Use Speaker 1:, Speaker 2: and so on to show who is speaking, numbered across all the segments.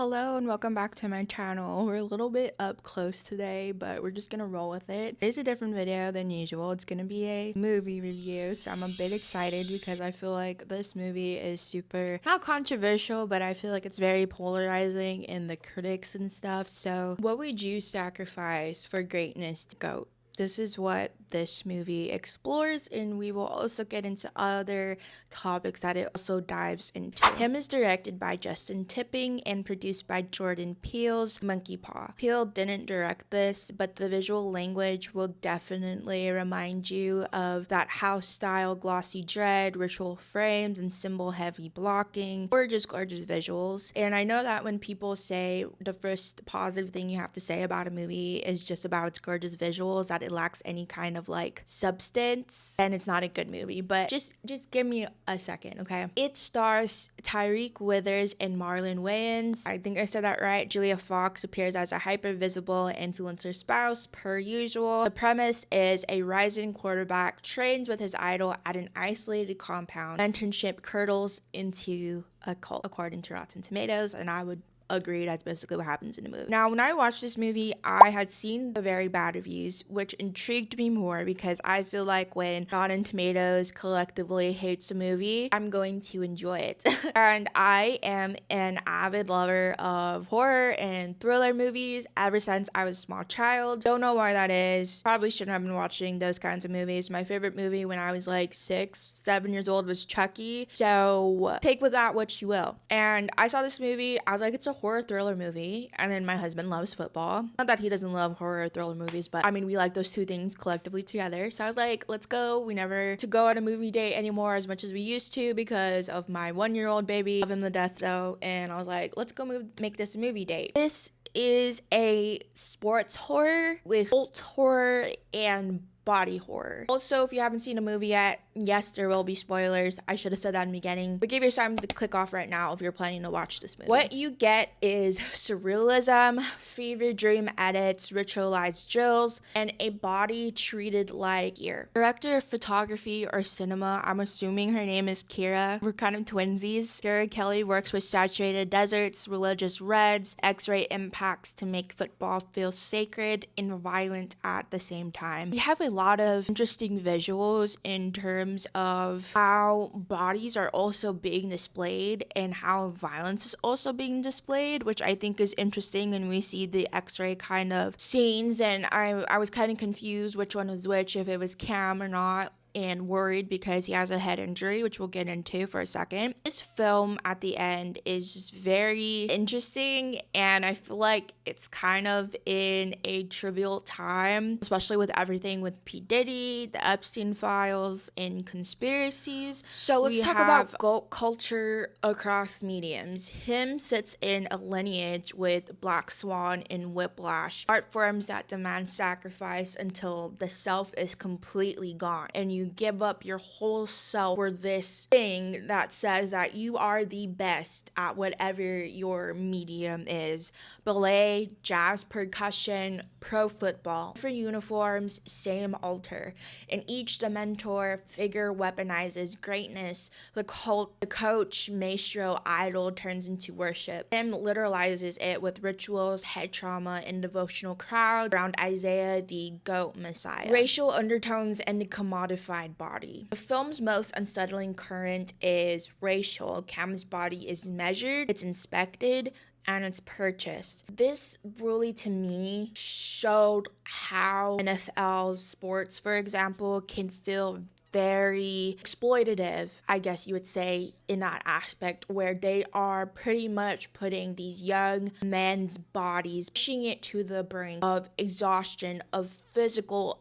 Speaker 1: Hello and welcome back to my channel. We're a little bit up close today, but we're just gonna roll with it. It's a different video than usual. It's gonna be a movie review, so I'm a bit excited because I feel like this movie is super, not controversial, but I feel like it's very polarizing in the critics and stuff. So what would you sacrifice for greatness to go? This is what this movie explores, and we will also get into other topics that it also dives into. Him is directed by Justin Tipping and produced by Jordan Peele's Monkey Paw. Peele didn't direct this, but the visual language will definitely remind you of that house style glossy dread, ritual frames, and symbol heavy blocking. Gorgeous visuals. And I know that when people say the first positive thing you have to say about a movie is just about its gorgeous visuals, that it lacks any kind of like substance, and it's not a good movie. But just give me a second, okay? It stars Tyreek Withers and Marlon Wayans. I think I said that right. Julia Fox appears as a hyper visible influencer spouse per usual. The premise is a rising quarterback trains with his idol at an isolated compound. Mentorship curdles into a cult, according to Rotten Tomatoes, and I would agree that's basically what happens in the movie. Now, when I watched this movie, I had seen the very bad reviews, which intrigued me more because I feel like when Rotten Tomatoes collectively hates a movie, I'm going to enjoy it. And I am an avid lover of horror and thriller movies ever since I was a small child. Don't know why that is. Probably shouldn't have been watching those kinds of movies. My favorite movie when I was like 6-7 years old was Chucky. So take with that what you will. And I saw this movie, I was like, it's a horror thriller movie, and then my husband loves football. Not that he doesn't love horror thriller movies, but I mean, we like those two things collectively together. So I was like, let's go. We never to go on a movie date anymore as much as we used to because of my 1-year-old baby. Love him to death though, and I was like, let's go make this a movie date. This is a sports horror with cult horror and body horror. Also, if you haven't seen a movie yet, yes, there will be spoilers. I should have said that in the beginning, but give yourself time to click off right now if you're planning to watch this movie. What you get is surrealism, fever dream edits, ritualized drills, and a body treated like gear. Director of photography or cinema, I'm assuming her name is Kira. We're kind of twinsies. Kira Kelly works with saturated deserts, religious reds, X-ray impacts to make football feel sacred and violent at the same time. We have a lot of interesting visuals in terms of how bodies are also being displayed and how violence is also being displayed, which I think is interesting. And we see the X-ray kind of scenes, and I was kind of confused which one was which, if it was Cam or not, and worried because he has a head injury, which we'll get into for a second. This film at the end is just very interesting, and I feel like it's kind of in a trivial time, especially with everything with P. Diddy, the Epstein files, and conspiracies. So let's talk about culture across mediums. Him sits in a lineage with Black Swan and Whiplash, art forms that demand sacrifice until the self is completely gone, and you give up your whole self for this thing that says that you are the best at whatever your medium is. Ballet, jazz, percussion, pro football. For uniforms, same altar. And each Dementor figure weaponizes greatness. The coach, maestro, idol turns into worship. Him literalizes it with rituals, head trauma, and devotional crowds around Isaiah, the goat messiah. Racial undertones and the commodified body. The film's most unsettling current is racial. Cam's body is measured, it's inspected, and it's purchased. This really, to me, showed how NFL sports, for example, can feel very exploitative, I guess you would say, in that aspect, where they are pretty much putting these young men's bodies, pushing it to the brink of exhaustion, of physical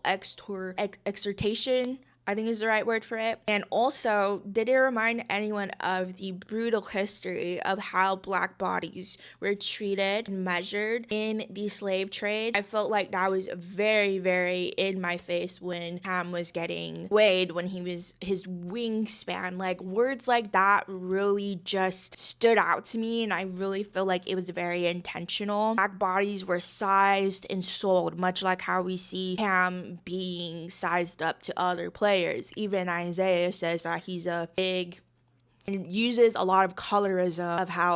Speaker 1: exertion, I think is the right word for it. And also, did it remind anyone of the brutal history of how Black bodies were treated and measured in the slave trade? I felt like that was very, very in my face when Cam was getting weighed, when he was his wingspan. Like, words like that really just stood out to me, and I really feel like it was very intentional. Black bodies were sized and sold, much like how we see Cam being sized up to other players. Even Isaiah says that he's a big and uses a lot of colorism of how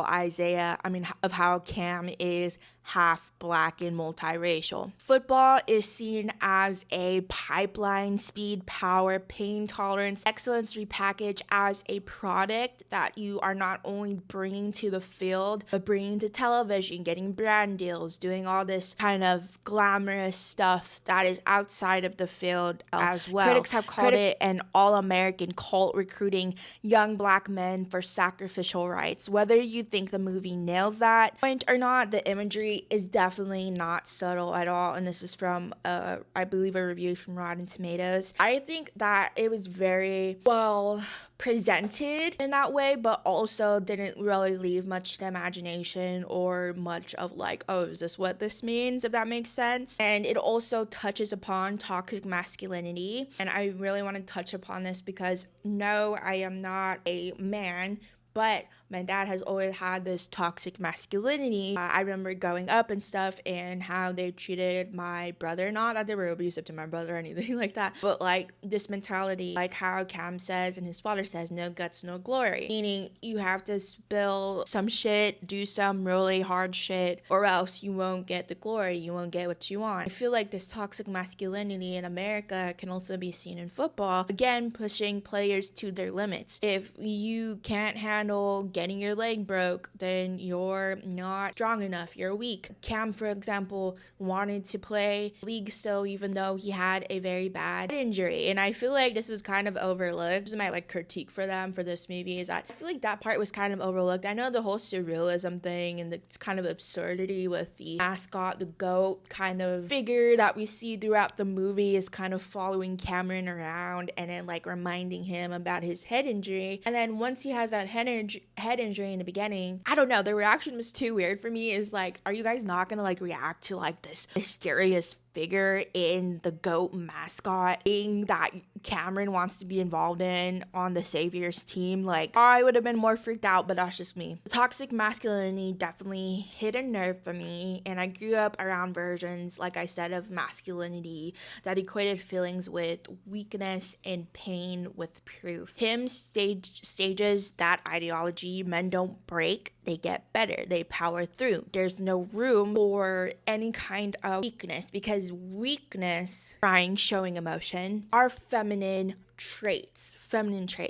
Speaker 1: of how Cam is half black and multiracial. Football is seen as a pipeline, speed, power, pain tolerance, excellence repackaged as a product that you are not only bringing to the field, but bringing to television, getting brand deals, doing all this kind of glamorous stuff that is outside of the field as well. Critics have called it an all-American cult recruiting young black men for sacrificial rights. Whether you think the movie nails that point or not, the imagery is definitely not subtle at all, and this is from I believe a review from Rotten Tomatoes. I think that it was very well presented in that way, but also didn't really leave much to imagination or much of like, oh, is this what this means, if that makes sense. And it also touches upon toxic masculinity, and I really want to touch upon this because no, I am not a man, but my dad has always had this toxic masculinity. I remember growing up and stuff and how they treated my brother. Not that they were abusive to my brother or anything like that, but like this mentality, like how Cam says and his father says, no guts, no glory. Meaning you have to spill some shit, do some really hard shit, or else you won't get the glory, you won't get what you want. I feel like this toxic masculinity in America can also be seen in football. Again, pushing players to their limits. If you can't handle getting your leg broke, then you're not strong enough, you're weak. Cam, for example, wanted to play league still even though he had a very bad injury, and I feel like this was kind of overlooked. This is my like critique for them for this movie, is that I feel like that part was kind of overlooked. I know the whole surrealism thing and the kind of absurdity with the mascot, the goat kind of figure that we see throughout the movie is kind of following Cameron around and then like reminding him about his head injury, and then once he has that head injury in the beginning, I don't know, the reaction was too weird for me. Is like, are you guys not gonna like react to like this mysterious figure in the goat mascot thing that Cameron wants to be involved in on the Saviors team? Like, I would have been more freaked out, but that's just me. The toxic masculinity definitely hit a nerve for me, and I grew up around versions, like I said, of masculinity that equated feelings with weakness and pain with proof. Him stages that ideology. Men don't break, they get better, they power through. There's no room for any kind of weakness, because weakness, crying, showing emotion, are feminine traits.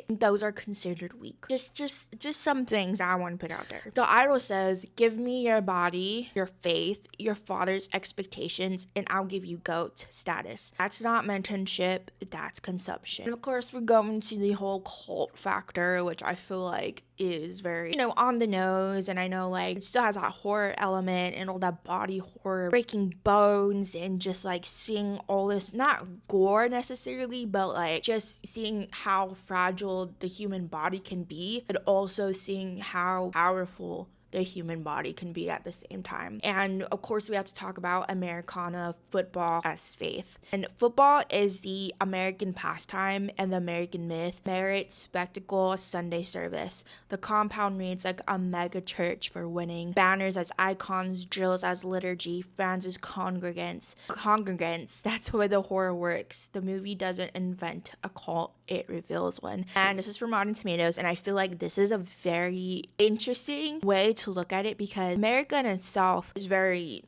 Speaker 1: Those are considered weak. Just some things I want to put out there. The idol says, give me your body, your faith, your father's expectations, and I'll give you goat status. That's not mentorship, that's consumption. And of course, we're going to the whole cult factor, which I feel like is very, on the nose, and I know like it still has that horror element and all that body horror, breaking bones, and just like seeing all this, not gore necessarily, but like just seeing how fragile the human body can be, but also seeing how powerful the human body can be at the same time. And of course, we have to talk about Americana, football as faith. And football is the American pastime and the American myth, merit, spectacle, Sunday service. The compound reads like a mega church for winning, banners as icons, drills as liturgy, fans as congregants. That's where the horror works. The movie doesn't invent a cult, it reveals one. And this is from Rotten Tomatoes, and I feel like this is a very interesting way to look at it, because America in itself is very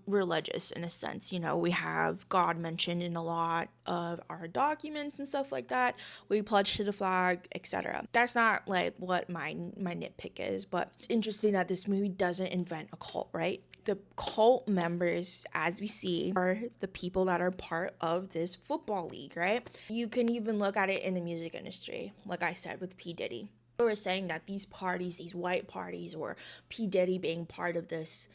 Speaker 1: religious in a sense. We have God mentioned in a lot of our documents and stuff like that. We pledge to the flag, etc. That's not like what my nitpick is, but it's interesting that this movie doesn't invent a cult, right? The cult members, as we see, are the people that are part of this football league, right? You can even look at it in the music industry, like I said, with P. Diddy. We were saying that these parties, these white parties, or P. Diddy being part of this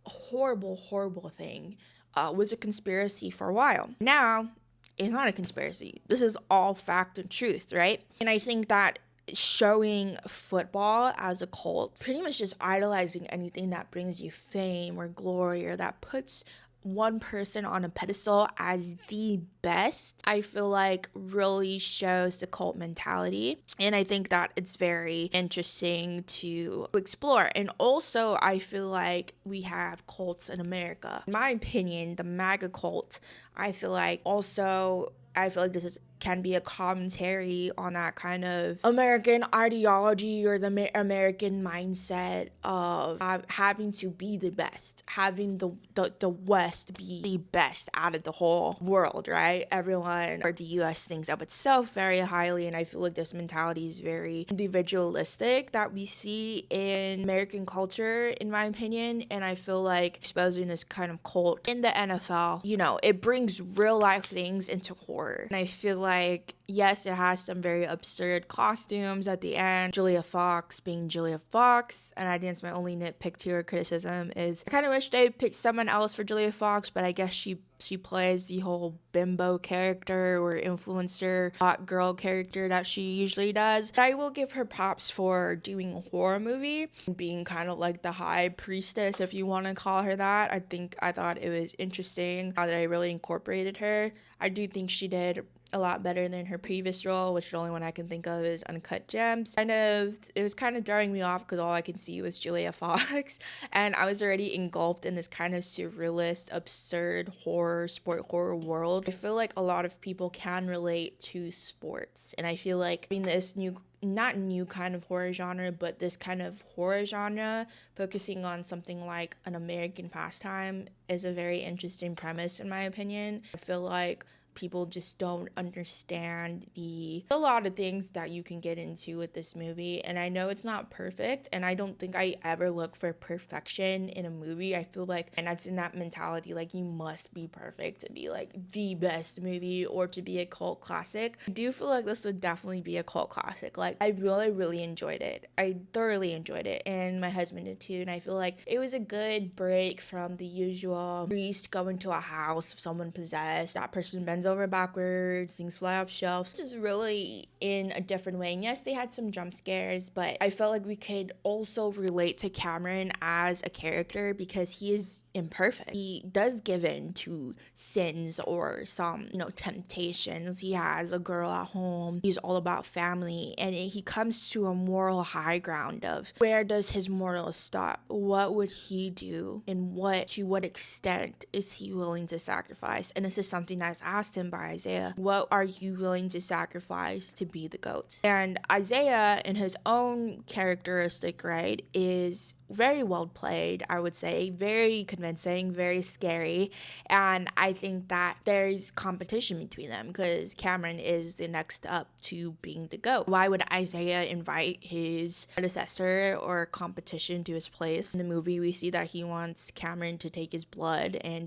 Speaker 1: horrible thing, was a conspiracy for a while. Now, it's not a conspiracy. This is all fact and truth, right? And I think that showing football as a cult, pretty much just idolizing anything that brings you fame or glory, or that puts one person on a pedestal as the best, I feel like really shows the cult mentality. And I think that it's very interesting to explore. And also, I feel like we have cults in America. In my opinion, the MAGA cult, I feel like also I feel like can be a commentary on that kind of American ideology or the American mindset of having to be the best, having the West be the best out of the whole world, right? Everyone, or the US, thinks of itself very highly, and I feel like this mentality is very individualistic that we see in American culture, in my opinion. And I feel like exposing this kind of cult in the NFL, you know, it brings real life things into horror. And I feel like, yes, it has some very absurd costumes at the end. Julia Fox being Julia Fox, and I think my only nitpick to her criticism is I kind of wish they picked someone else for Julia Fox, but I guess she plays the whole bimbo character or influencer hot girl character that she usually does. But I will give her props for doing a horror movie, being kind of like the high priestess, if you want to call her that. I thought it was interesting how they really incorporated her. I do think she did a lot better than her previous role, which the only one I can think of is Uncut Gems. It was kind of throwing me off because all I could see was Julia Fox, and I was already engulfed in this kind of surrealist, absurd sport horror world. I feel like a lot of people can relate to sports, and I feel like in this not new kind of horror genre, but this kind of horror genre focusing on something like an American pastime is a very interesting premise, in my opinion. I feel like people just don't understand a lot of things that you can get into with this movie. And I know it's not perfect, and I don't think I ever look for perfection in a movie. I feel like, and that's in that mentality, like you must be perfect to be like the best movie or to be a cult classic. I do feel like this would definitely be a cult classic. Like I really enjoyed it. I thoroughly enjoyed it, and my husband did too. And I feel like it was a good break from the usual priest going to a house of someone possessed, that person bends over backwards, things fly off shelves. This is really in a different way. And yes, they had some jump scares, but I felt like we could also relate to Cameron as a character because he is imperfect. He does give in to sins or some, temptations. He has a girl at home. He's all about family, and he comes to a moral high ground of where does his morals stop? What would he do, and to what extent is he willing to sacrifice? And this is something that's asked him by Isaiah. What are you willing to sacrifice to be the goat? And Isaiah, in his own characteristic, right, is very well played, I would say, very convincing, very scary. And I think that there's competition between them because Cameron is the next up to being the GOAT. Why would Isaiah invite his predecessor or competition to his place? In the movie, we see that he wants Cameron to take his blood, and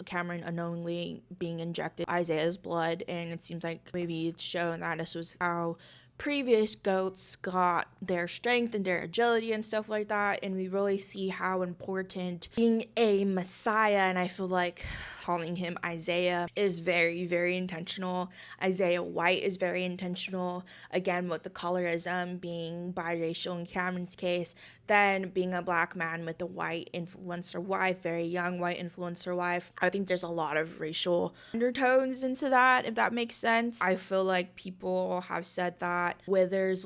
Speaker 1: Cameron unknowingly being injected Isaiah's blood, and it seems like maybe it's shown that this was how previous goats got their strength and their agility and stuff like that. And we really see how important being a messiah, and I feel like calling him Isaiah, is very, very intentional. Isaiah White is very intentional, again with the colorism, being biracial in Cameron's case, then being a black man with a white influencer wife, very young white influencer wife. I think there's a lot of racial undertones into that, if that makes sense. I feel like people have said that Withers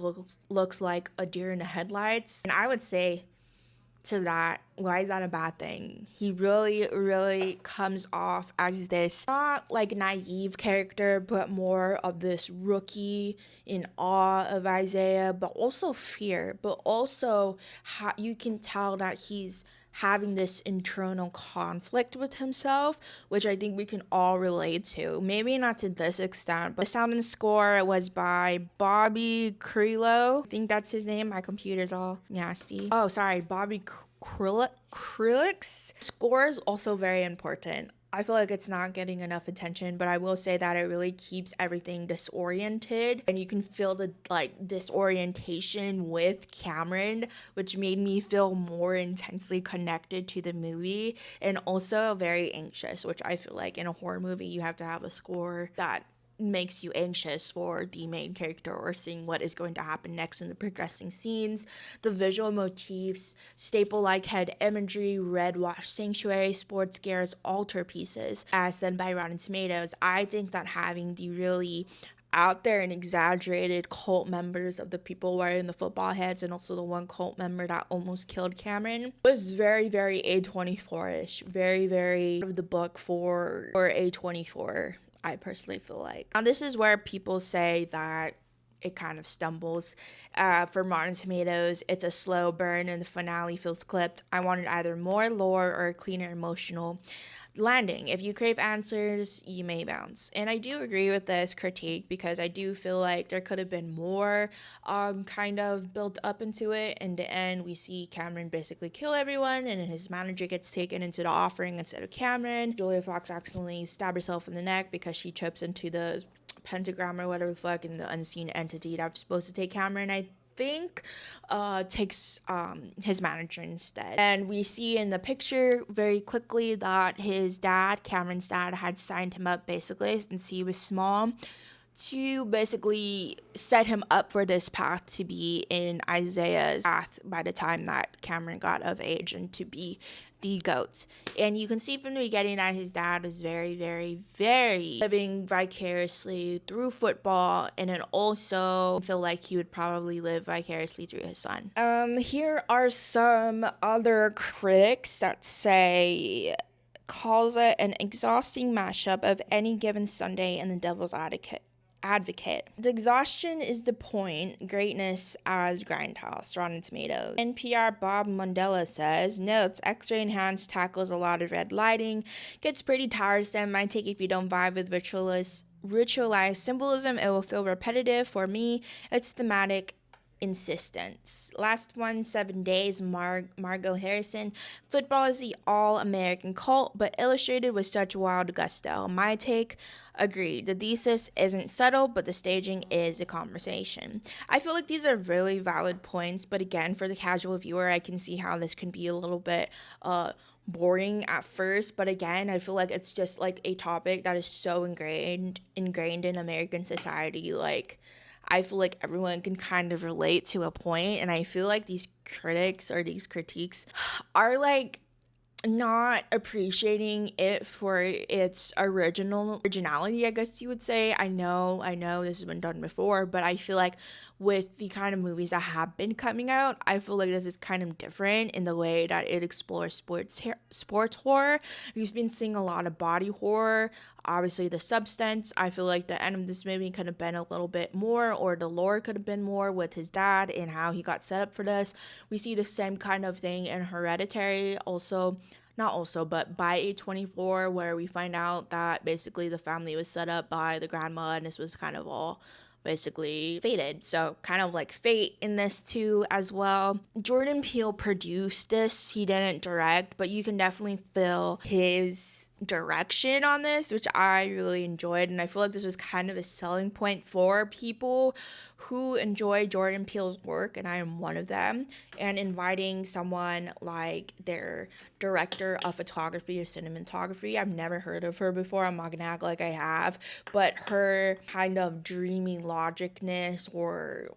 Speaker 1: looks like a deer in the headlights, and I would say to that, why is that a bad thing? He really comes off as this not like naive character, but more of this rookie in awe of Isaiah, but also fear, but also you can tell that he's having this internal conflict with himself, which I think we can all relate to. Maybe not to this extent, but the sound and score was by Bobby Creelo. I think that's his name. My computer's all nasty. Oh, sorry, Bobby Krillix. Score is also very important. I feel like it's not getting enough attention, but I will say that it really keeps everything disoriented, and you can feel the disorientation with Cameron, which made me feel more intensely connected to the movie and also very anxious, which I feel like in a horror movie you have to have a score that makes you anxious for the main character or seeing what is going to happen next in the progressing scenes. The visual motifs, staple-like head imagery, red wash sanctuary, sports gears, altar pieces, as said by Rotten Tomatoes. I think that having the really out there and exaggerated cult members of the people wearing the football heads, and also the one cult member that almost killed Cameron, was very, very A24-ish, very, very of the book for A24. I personally feel like. Now, this is where people say that it kind of stumbles. For Rotten Tomatoes, it's a slow burn and the finale feels clipped. I wanted either more lore or a cleaner emotional landing. If you crave answers, you may bounce. And I do agree with this critique because I do feel like there could have been more kind of built up into it. In the end, we see Cameron basically kill everyone, and then his manager gets taken into the offering instead of Cameron. Julia Fox accidentally stabbed herself in the neck because she trips into the pentagram or whatever the fuck, and the unseen entity that was supposed to take Cameron, I think, takes his manager instead. And we see in the picture very quickly that his dad, Cameron's dad, had signed him up basically since he was small to basically set him up for this path to be in Isaiah's path by the time that Cameron got of age and to be the GOAT. And you can see from the beginning that his dad is very, very, very living vicariously through football, and then also feel like he would probably live vicariously through his son. Here are some other critics that say calls it an exhausting mashup of Any Given Sunday and The Devil's Advocate. The exhaustion is the point, greatness as grindhouse, Rotten Tomatoes. NPR Bob Mondella says, notes, X-ray enhanced, tackles a lot of red lighting, gets pretty tiresome, might take if you don't vibe with ritualized symbolism, it will feel repetitive. For me, it's thematic insistence. Last one, 7 Days, Margot Harrison. Football is the all-American cult, but illustrated with such wild gusto. My take, agreed. The thesis isn't subtle, but the staging is a conversation. I feel like these are really valid points, but again, for the casual viewer, I can see how this can be a little bit boring at first, but again, I feel like it's just like a topic that is so ingrained in American society. Like, I feel like everyone can kind of relate to a point, and I feel like these critics or these critiques are like not appreciating it for its originality, I guess you would say. I know this has been done before, but I feel like with the kind of movies that have been coming out, I feel like this is kind of different in the way that it explores sports horror. We've been seeing a lot of body horror, obviously the substance. I feel like the end of this movie could have been a little bit more, or the lore could have been more with his dad and how he got set up for this. We see the same kind of thing in Hereditary, but by A24, where we find out that basically the family was set up by the grandma, and this was kind of all basically fated. So kind of like fate in this too as well. Jordan Peele produced this, he didn't direct, but you can definitely feel his direction on this, which I really enjoyed, and I feel like this was kind of a selling point for people who enjoy Jordan Peele's work, and I am one of them. And inviting someone like their director of photography or cinematography, I've never heard of her before, I'm not gonna act like I have, but her kind of dreamy logicness or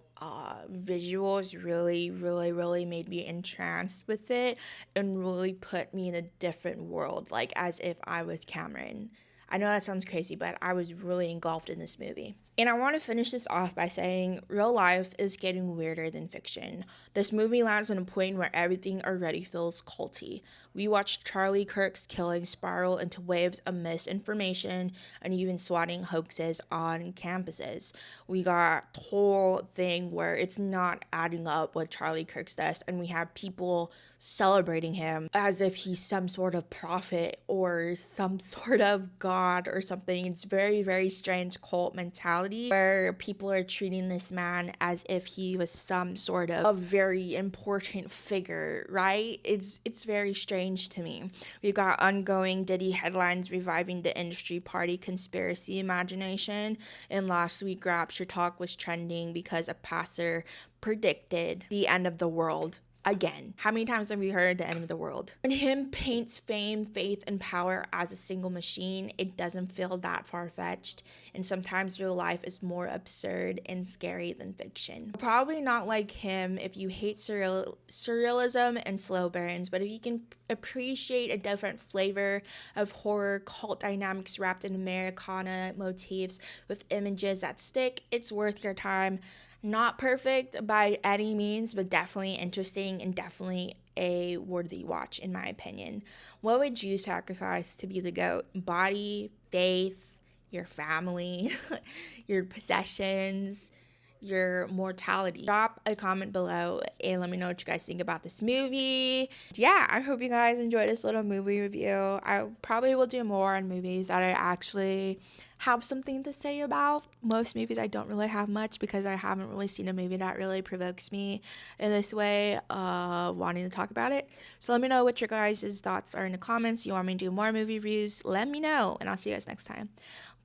Speaker 1: visuals really made me entranced with it and really put me in a different world, like as if I was Cameron. I know that sounds crazy, but I was really engulfed in this movie. And I want to finish this off by saying real life is getting weirder than fiction. This movie lands on a point where everything already feels culty. We watched Charlie Kirk's killing spiral into waves of misinformation and even swatting hoaxes on campuses. We got the whole thing where it's not adding up what Charlie Kirk's does, and we have people celebrating him as if he's some sort of prophet or some sort of god or something. It's very, very strange cult mentality where people are treating this man as if he was some sort of a very important figure, right? It's very strange to me. We've got ongoing Diddy headlines reviving the industry party conspiracy imagination, and last week Rapture Talk was trending because a pastor predicted the end of the world Again, how many times have we heard the end of the world? When him paints fame, faith, and power as a single machine, it doesn't feel that far-fetched, and sometimes real life is more absurd and scary than fiction. Probably not like him if you hate surrealism and slow burns, but if you can appreciate a different flavor of horror, cult dynamics wrapped in Americana motifs with images that stick, it's worth your time. Not perfect by any means, but definitely interesting and definitely a worthy watch, in my opinion. What would you sacrifice to be the GOAT? Body, faith, your family, your possessions, your mortality? Drop a comment below and let me know what you guys think about this movie. Yeah, I hope you guys enjoyed this little movie review. I probably will do more on movies that I actually have something to say about. Most movies I don't really have much because I haven't really seen a movie that really provokes me in this way, wanting to talk about it. So let me know what your guys' thoughts are in the comments. You want me to do more movie reviews? Let me know, and I'll see you guys next time.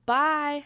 Speaker 1: Bye!